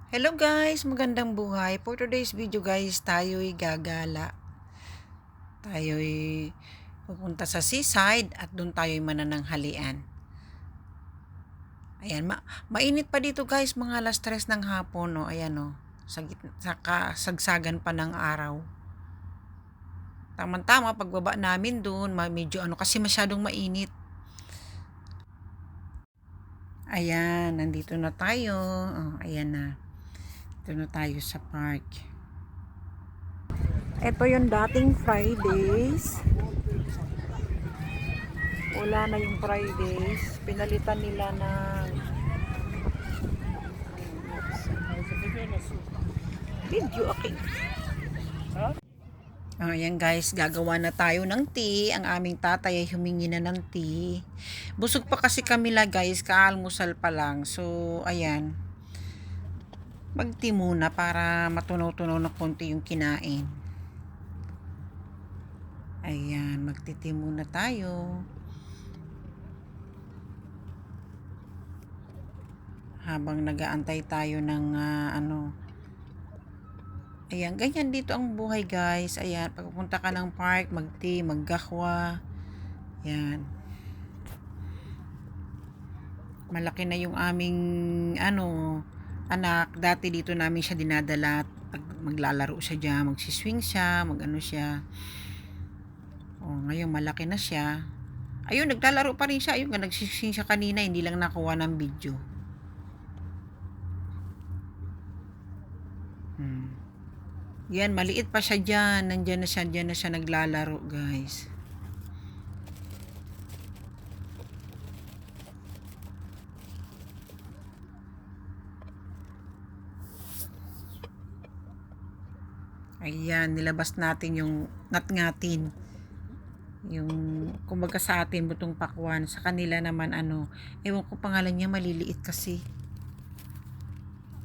Hello guys, magandang buhay. For today's video guys, tayo'y gagala. Tayo'y pupunta sa seaside at doon tayo'y manananghalian. Ayan, mainit pa dito guys, mga alas 3 ng hapon, no. Ayan, no. Sa kasagsagan pa ng araw. Tama-tama, pagbaba namin doon, medyo kasi masyadong mainit. Ayan, nandito na tayo. Oh, ayan na. Dito na tayo sa park. Ito yung dating Fridays. Wala na yung Fridays. Pinalitan nila ng video, okay. Ayan guys, gagawa na tayo ng tea. Ang aming tatay ay humingi na ng tea. Busog pa kasi kami la guys, kaalmusal pa lang. So, ayan. Mag-tea muna para matunaw-tunaw na konti yung kinain. Ayan, magti-tea muna tayo. Habang nag-aantay tayo ng ayan, ganyan dito ang buhay guys. Ayan, pagpunta ka ng park, mag-tea, maggahwa. Ayan. Malaki na yung aming anak. Dati dito namin siya dinadala. Pag maglalaro siya dyan, magsiswing siya, siya. Ngayon malaki na siya. Ayun, naglalaro pa rin siya. Ayun, nagsiswing siya kanina, hindi lang nakuha ng video. Yan, maliit pa siya dyan. Dyan na siya naglalaro, guys. Ayan, nilabas natin yung natngatin. Yung, kumbaga sa atin, butong pakwan. Sa kanila naman, ewan ko pangalan niya, maliliit kasi.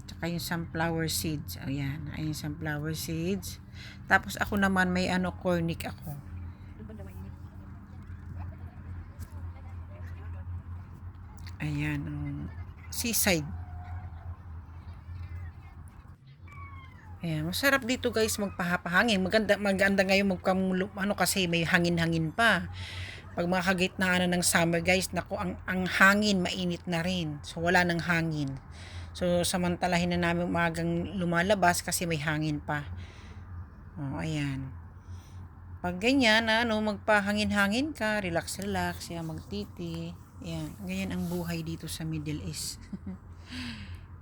Tsaka yung sunflower seeds. Ayan, ayun sunflower seeds. Tapos ako naman, may cornic ako. Ayan, seaside. Ayan, masarap dito guys magpahapahangin. Maganda ngayon kasi may hangin-hangin pa. Pag mga kagitnaan na ng summer guys, naku, ang hangin mainit na rin. So wala nang hangin. So samantalahin na namin umagang lumalabas kasi may hangin pa. Ayan. Pag ganyan, magpahangin-hangin ka, relax-relax, magtiti. Ayan, ganyan ang buhay dito sa Middle East.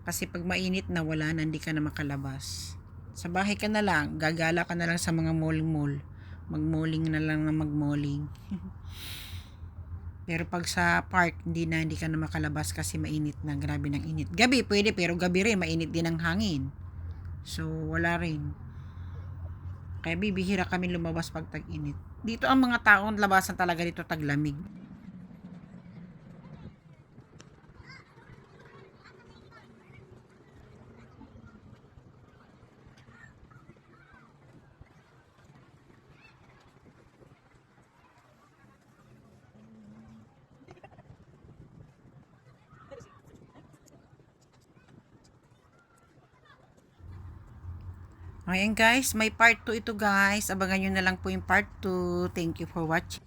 Kasi pag mainit na, wala na, hindi ka na makalabas. Sa bahay ka na lang, gagala ka na lang sa mga mall-mall. Mag-malling na lang na mag-malling. Pero pag sa park, hindi ka na makalabas kasi mainit na, grabe ng init. Gabi pwede, pero gabi rin, mainit din ang hangin. So, wala rin. Kaya bibihira kami lumabas pag tag-init. Dito ang mga taong labasan talaga dito taglamig. Ayan guys, may part 2 ito guys. Abangan nyo na lang po yung part 2. Thank you for watching.